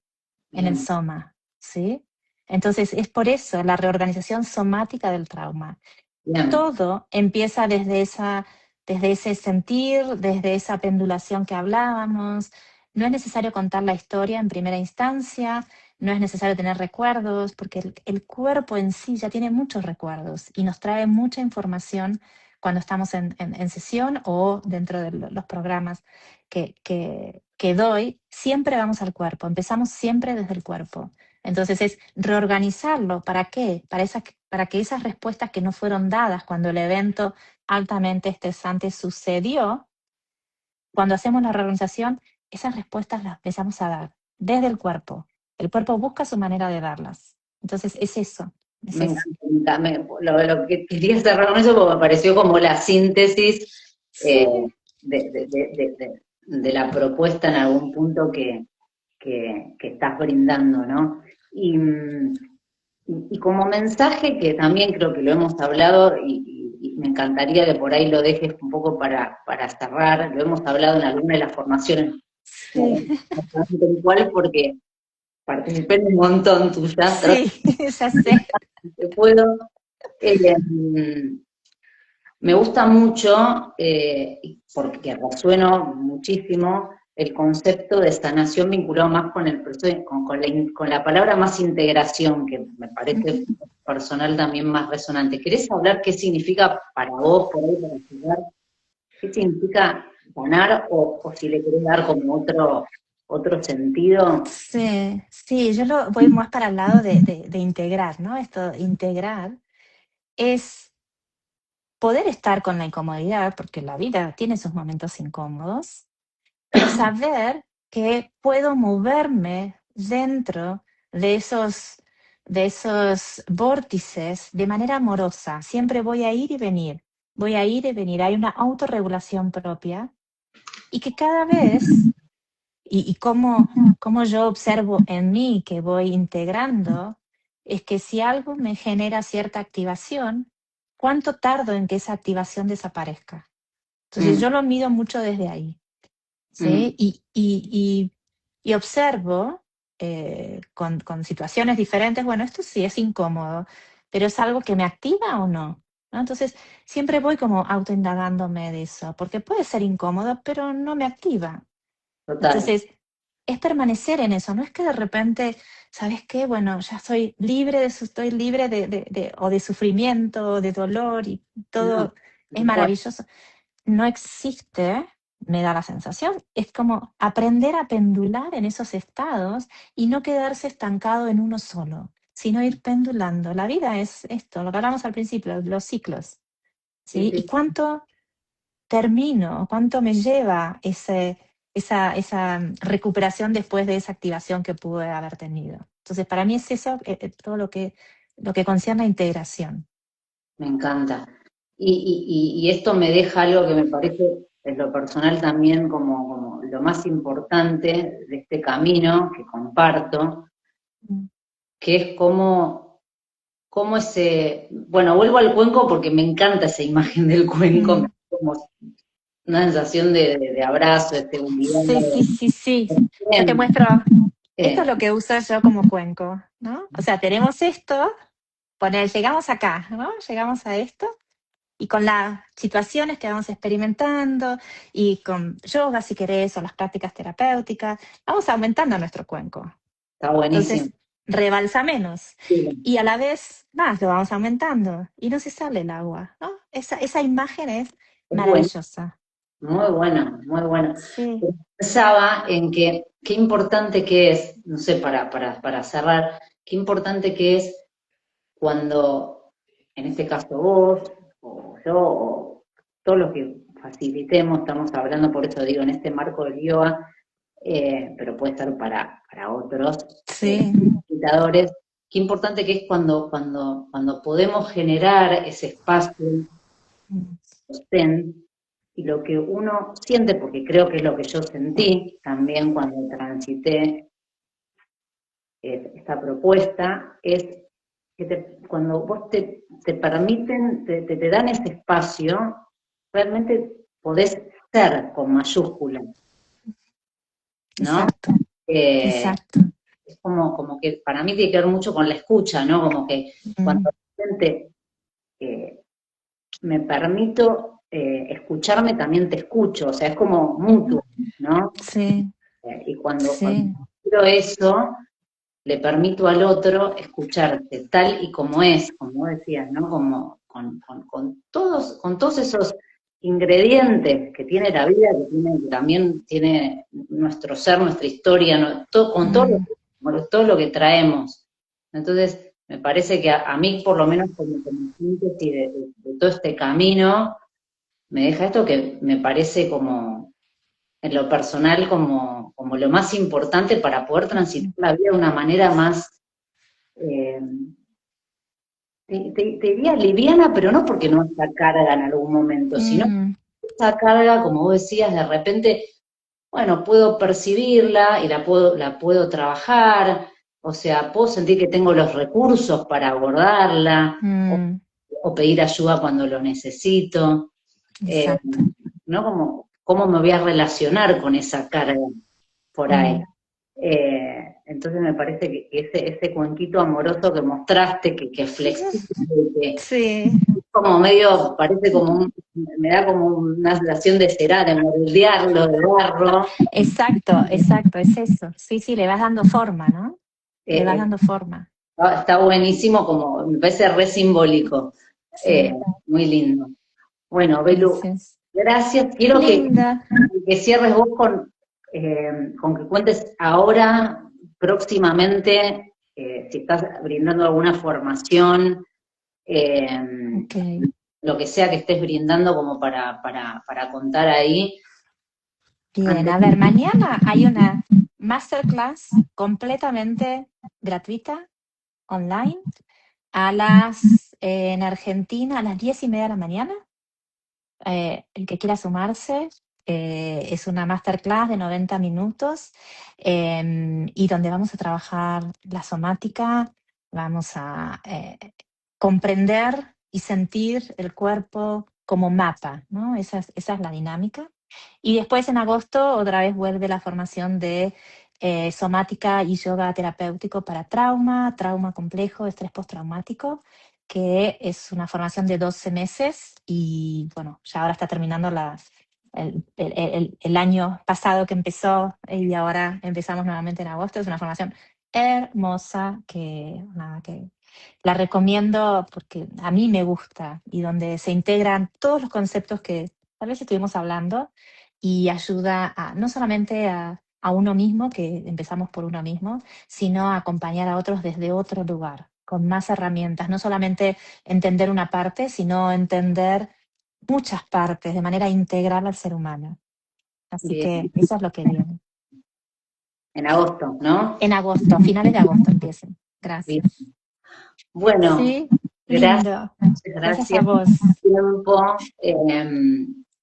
Speaker 2: en el
Speaker 1: Bien,
Speaker 2: soma, ¿sí? Entonces, es por eso la reorganización somática del trauma.
Speaker 1: bien,
Speaker 2: Todo empieza desde ese sentir, desde esa pendulación que hablábamos. No es necesario contar la historia en primera instancia, no es necesario tener recuerdos, porque el cuerpo en sí ya tiene muchos recuerdos y nos trae mucha información cuando estamos en sesión o dentro de los programas que doy. Siempre vamos al cuerpo, empezamos siempre desde el cuerpo. Entonces es reorganizarlo. ¿Para qué? Para que esas respuestas que no fueron dadas cuando el evento altamente estresante sucedió, cuando hacemos la reorganización, esas respuestas las empezamos a dar desde el cuerpo. El cuerpo busca su manera de darlas. Entonces es eso, es
Speaker 1: me
Speaker 2: eso.
Speaker 1: encanta, lo que quería cerrar con eso porque me pareció como la síntesis eh,
Speaker 2: Sí,
Speaker 1: de la propuesta en algún punto que estás brindando, ¿no? Y como mensaje, que también creo que lo hemos hablado y me encantaría que por ahí lo dejes un poco para cerrar, lo hemos hablado en alguna de las formaciones,
Speaker 2: sí,
Speaker 1: igual porque participé en un montón tuya, trato
Speaker 2: sí, ya sé.
Speaker 1: que puedo. Eh, Me gusta mucho, porque resueno muchísimo, el concepto de sanación vinculado más con el proceso, con la palabra más integración, que me parece personal también más resonante. ¿Querés hablar qué significa para vos, por ahí, para explicar, qué significa sanar, o si le querés dar como otro sentido?
Speaker 2: Sí, sí, yo lo voy más para el lado de integrar, ¿no? Esto, integrar es poder estar con la incomodidad, porque la vida tiene sus momentos incómodos, pero saber que puedo moverme dentro de esos vórtices de manera amorosa. Siempre voy a ir y venir, voy a ir y venir. Hay una autorregulación propia y que cada vez Y cómo yo observo en mí que voy integrando, es que si algo me genera cierta activación, ¿cuánto tardo en que esa activación desaparezca? Entonces
Speaker 1: Mm,
Speaker 2: yo lo mido mucho desde ahí,
Speaker 1: mm,
Speaker 2: ¿sí? Y observo con situaciones diferentes, bueno, esto sí es incómodo, pero ¿es algo que me activa o no? ¿No? Entonces siempre voy como autoindagándome de eso, porque puede ser incómodo, pero no me activa.
Speaker 1: total.
Speaker 2: Entonces, es permanecer en eso, no es que de repente, ¿sabes qué? Bueno, ya soy libre de eso, estoy libre o de sufrimiento, o de dolor y
Speaker 1: No,
Speaker 2: todo es
Speaker 1: tal cual.
Speaker 2: maravilloso. No existe, me da la sensación, es como aprender a pendular en esos estados y no quedarse estancado en uno solo, sino ir pendulando. La vida es esto, lo que hablamos al principio, los ciclos,
Speaker 1: Sí,
Speaker 2: ¿sí? ¿Y
Speaker 1: sí.
Speaker 2: cuánto termino? ¿Cuánto me lleva esa recuperación después de esa activación que pude haber tenido? Entonces, para mí es eso todo lo que concierne a integración.
Speaker 1: Me encanta. Y esto me deja algo que me parece, en lo personal también, como lo más importante de este camino que comparto,
Speaker 2: Mm,
Speaker 1: que es cómo ese, bueno, vuelvo al cuenco porque me encanta esa imagen del cuenco, me da
Speaker 2: mm.
Speaker 1: como una sensación de abrazo, de seguridad.
Speaker 2: Sí, sí, sí, sí. Yo te
Speaker 1: Bien,
Speaker 2: muestro, esto es
Speaker 1: eh,
Speaker 2: lo que uso yo como cuenco, ¿no? O sea, tenemos esto, llegamos acá, ¿no? Llegamos a esto, y con las situaciones que vamos experimentando, y con yoga, si querés, o las prácticas terapéuticas, vamos aumentando nuestro cuenco.
Speaker 1: está buenísimo.
Speaker 2: Entonces, rebalsa menos.
Speaker 1: Sí,
Speaker 2: Y a la vez, más, lo vamos aumentando. Y no se sale el agua, ¿no? Esa imagen es
Speaker 1: es bueno,
Speaker 2: maravillosa.
Speaker 1: muy bueno, muy bueno.
Speaker 2: Sí.
Speaker 1: Pensaba en que qué importante que es, no sé, para cerrar, qué importante que es cuando, en este caso vos, o yo, o todos los que facilitemos, estamos hablando, por eso digo, en este marco del yoga, pero puede ser para otros
Speaker 2: Sí.
Speaker 1: facilitadores, qué importante que es cuando podemos generar ese espacio
Speaker 2: Mm.
Speaker 1: zen, y lo que uno siente, porque creo que es lo que yo sentí también cuando transité esta propuesta, es que cuando vos te permiten, te dan ese espacio, realmente podés ser con mayúsculas, ¿no?
Speaker 2: Exacto,
Speaker 1: Eh,
Speaker 2: exacto.
Speaker 1: es como que para mí tiene que ver mucho con la escucha, ¿no? Como que
Speaker 2: Mm,
Speaker 1: cuando realmente me permito escucharme, también te escucho, o sea, es como
Speaker 2: ujú.
Speaker 1: mutuo, ¿no?
Speaker 2: Sí,
Speaker 1: Y cuando
Speaker 2: sí.
Speaker 1: quiero eso, le permito al otro escucharte tal y como es, como vos decías, ¿no? Como con todos esos ingredientes que tiene la vida, que también tiene nuestro ser, nuestra historia, ¿no? Con
Speaker 2: Mm,
Speaker 1: todo lo que traemos. Entonces, me parece que a mí, por lo menos como síntesis de todo este camino, me deja esto que me parece como en lo personal como lo más importante para poder transitar
Speaker 2: mm,
Speaker 1: la vida de una manera más, eh, te diría liviana, pero no porque no esa carga en algún momento, sino
Speaker 2: mm,
Speaker 1: esa carga, como vos decías, de repente, bueno, puedo percibirla y la puedo trabajar, o sea, puedo sentir que tengo los recursos para abordarla,
Speaker 2: mm.
Speaker 1: o pedir ayuda cuando lo necesito, eh,
Speaker 2: Exacto.
Speaker 1: ¿no? Como, ¿cómo me voy a relacionar con esa carga por ahí?
Speaker 2: Mm.
Speaker 1: Entonces me parece que ese cuenquito amoroso que mostraste, que es flexible, que
Speaker 2: Sí.
Speaker 1: como medio, parece me da como una sensación de cerar, de moldearlo, de barro,
Speaker 2: Exacto, exacto, es eso. Sí, sí, le vas dando forma, ¿no? Le vas
Speaker 1: eh,
Speaker 2: dando forma.
Speaker 1: está buenísimo, como me parece re simbólico, eh,
Speaker 2: Sí,
Speaker 1: muy lindo. Bueno, Belu,
Speaker 2: gracias.
Speaker 1: gracias.
Speaker 2: Qué
Speaker 1: Quiero
Speaker 2: linda.
Speaker 1: que cierres vos con que cuentes ahora, próximamente, si estás brindando alguna formación, eh,
Speaker 2: Ok.
Speaker 1: lo que sea que estés brindando como para contar ahí.
Speaker 2: Bien,
Speaker 1: Antes,
Speaker 2: a ver, mañana hay una masterclass completamente gratuita, online, en Argentina, a las 10:30 de la mañana. El que quiera sumarse. Es una masterclass de 90 minutos y donde vamos a trabajar la somática, vamos a comprender y sentir el cuerpo como mapa, ¿no? Esa es la dinámica. Y después en agosto otra vez vuelve la formación de somática y yoga terapéutico para trauma complejo, estrés postraumático, que es una formación de 12 meses y bueno, ya ahora está terminando el año pasado que empezó y ahora empezamos nuevamente en agosto. Es una formación hermosa nada, que la recomiendo porque a mí me gusta y donde se integran todos los conceptos que tal vez estuvimos hablando y ayuda no solamente a uno mismo, que empezamos por uno mismo, sino a acompañar a otros desde otro lugar, con más herramientas, no solamente entender una parte, sino entender muchas partes de manera integral al ser humano. Así
Speaker 1: Bien,
Speaker 2: que eso es lo que viene.
Speaker 1: en agosto, ¿no?
Speaker 2: En agosto, finales de agosto empiecen.
Speaker 1: Bien.
Speaker 2: Gracias.
Speaker 1: Bueno,
Speaker 2: Sí,
Speaker 1: gracias,
Speaker 2: lindo. Gracias a
Speaker 1: gracias por
Speaker 2: vos.
Speaker 1: tu tiempo.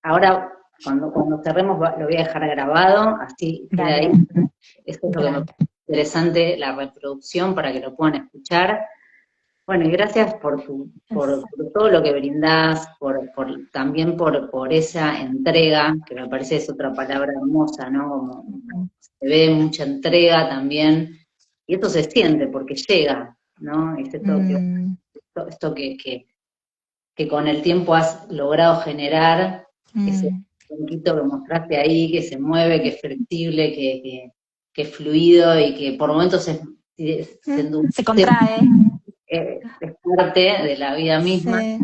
Speaker 1: Ahora, cuando cerremos, lo voy a dejar grabado, así queda ahí.
Speaker 2: Dale,
Speaker 1: Esto es lo que me
Speaker 2: dale.
Speaker 1: parece interesante, la reproducción, para que lo puedan escuchar. Bueno, y gracias por todo lo que brindás, también por esa entrega, que me parece es otra palabra hermosa, ¿no? Como se ve mucha entrega también, y esto se siente porque llega, ¿no? Es
Speaker 2: Mm,
Speaker 1: esto que con el tiempo has logrado generar, ese
Speaker 2: mm.
Speaker 1: poquito que mostraste ahí, que se mueve, que es flexible, que es fluido y que por momentos se
Speaker 2: Se
Speaker 1: endurece,
Speaker 2: contrae.
Speaker 1: es parte de la vida misma,
Speaker 2: Sí.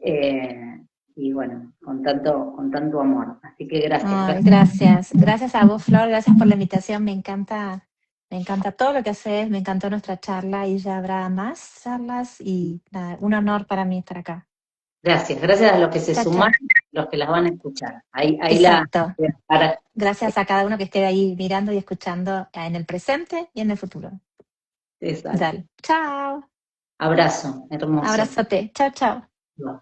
Speaker 1: eh, y bueno, con tanto amor. Así que gracias,
Speaker 2: Ay,
Speaker 1: gracias.
Speaker 2: gracias. Gracias a vos, Flor. Gracias por la invitación. Me encanta todo lo que haces. Me encantó nuestra charla y ya habrá más charlas y nada, un honor para mí estar acá.
Speaker 1: Gracias a los que se
Speaker 2: Chao,
Speaker 1: suman,
Speaker 2: chao.
Speaker 1: los que las van a escuchar. Ahí
Speaker 2: Exacto.
Speaker 1: para,
Speaker 2: Gracias a cada uno que esté ahí mirando y escuchando en el presente y en el futuro.
Speaker 1: exacto.
Speaker 2: Dale. Chao.
Speaker 1: Abrazo, hermoso.
Speaker 2: Abrazote. Chao, chao.